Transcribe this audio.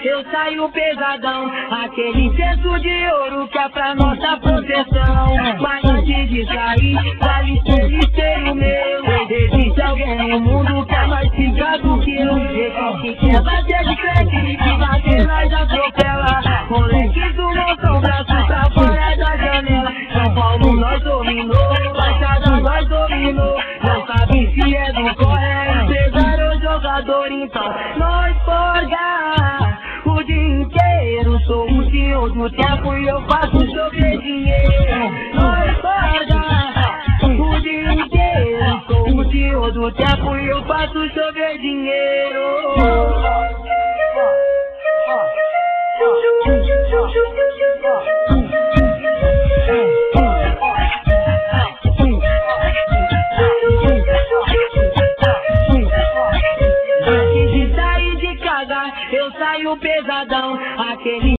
eu saio pesadão. Aquele senso de ouro que é pra nossa proteção. Mas antes de sair, vale ser o meu. Existe alguém no mundo que é mais fica do que eu. Esse que quer bater de frente, que bater nós atropela. Moleque do montão, braço pra fora da janela. São Paulo nós dominou, Baixada nós dominou. Não sabe se é do corre, empresário ou jogador. Então nós forga o dia inteiro. Sou o senhor do tempo e eu faço chover dinheiro. Nós forga o dia inteiro. Sou o senhor do tempo e eu faço chover dinheiro. Antes de sair de casa, eu saio pesadão. Aquele